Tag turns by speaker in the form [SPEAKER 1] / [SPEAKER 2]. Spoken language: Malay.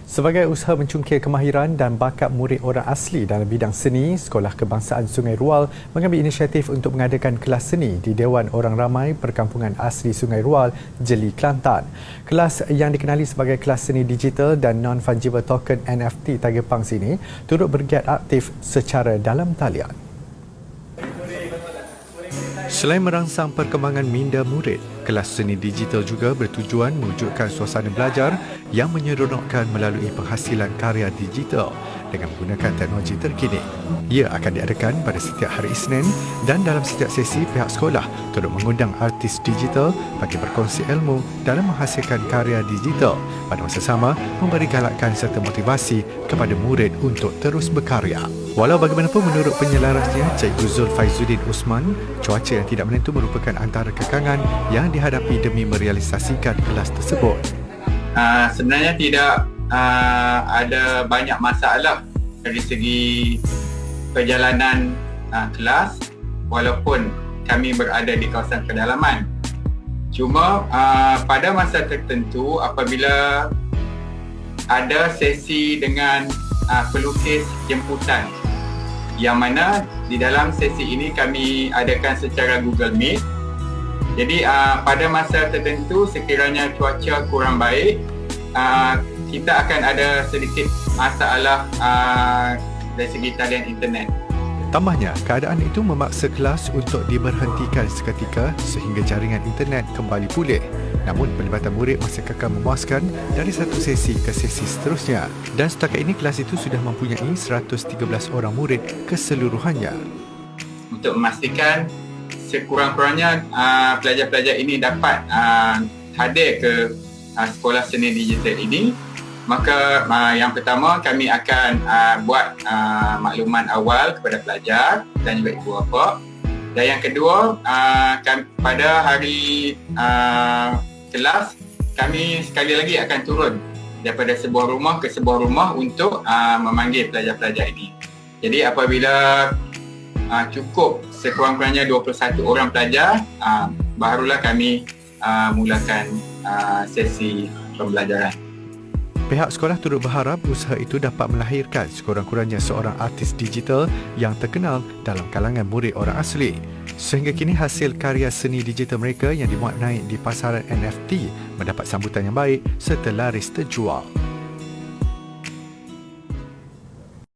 [SPEAKER 1] Sebagai usaha mencungkil kemahiran dan bakat murid orang asli dalam bidang seni, Sekolah Kebangsaan Sungai Rual mengambil inisiatif untuk mengadakan kelas seni di Dewan Orang Ramai Perkampungan Asli Sungai Rual, Jeli, Kelantan. Kelas yang dikenali sebagai kelas seni digital dan non-fungible token NFT Tiger Punks ini turut bergiat aktif secara dalam talian. Selain merangsang perkembangan minda murid, kelas seni digital juga bertujuan mewujudkan suasana belajar yang menyeronokkan melalui penghasilan karya digital dengan menggunakan teknologi terkini. Ia akan diadakan pada setiap hari Isnin dan dalam setiap sesi pihak sekolah turut mengundang artis digital bagi berkongsi ilmu dalam menghasilkan karya digital, pada masa sama memberi galakan serta motivasi kepada murid untuk terus berkarya. Walau bagaimanapun menurut penyelarasnya Cikgu Zul Faizuddin Usman, cuaca yang tidak menentu merupakan antara kekangan yang dihadapi demi merealisasikan kelas tersebut.
[SPEAKER 2] Sebenarnya tidak ada banyak masalah dari segi perjalanan kelas walaupun kami berada di kawasan pedalaman. Cuma pada masa tertentu apabila ada sesi dengan pelukis jemputan yang mana di dalam sesi ini kami adakan secara Google Meet. Jadi pada masa tertentu sekiranya cuaca kurang baik, kita akan ada sedikit masalah dari segi talian internet.
[SPEAKER 1] Tambahnya, keadaan itu memaksa kelas untuk diberhentikan seketika sehingga jaringan internet kembali pulih. Namun, pelibatan murid masih kekal memuaskan dari satu sesi ke sesi seterusnya. Dan setakat ini, kelas itu sudah mempunyai 113 orang murid keseluruhannya.
[SPEAKER 2] Untuk memastikan sekurang-kurangnya pelajar-pelajar ini dapat hadir ke sekolah seni digital ini, maka yang pertama kami akan buat makluman awal kepada pelajar dan juga ibu bapa. Dan yang kedua, pada hari kelas kami sekali lagi akan turun daripada sebuah rumah ke sebuah rumah untuk memanggil pelajar-pelajar ini. Jadi apabila cukup sekurang-kurangnya 21 orang pelajar, barulah kami mulakan sesi pembelajaran.
[SPEAKER 1] Pihak sekolah turut berharap usaha itu dapat melahirkan sekurang-kurangnya seorang artis digital yang terkenal dalam kalangan murid orang asli. Sehingga kini hasil karya seni digital mereka yang dimuat naik di pasaran NFT mendapat sambutan yang baik serta laris terjual.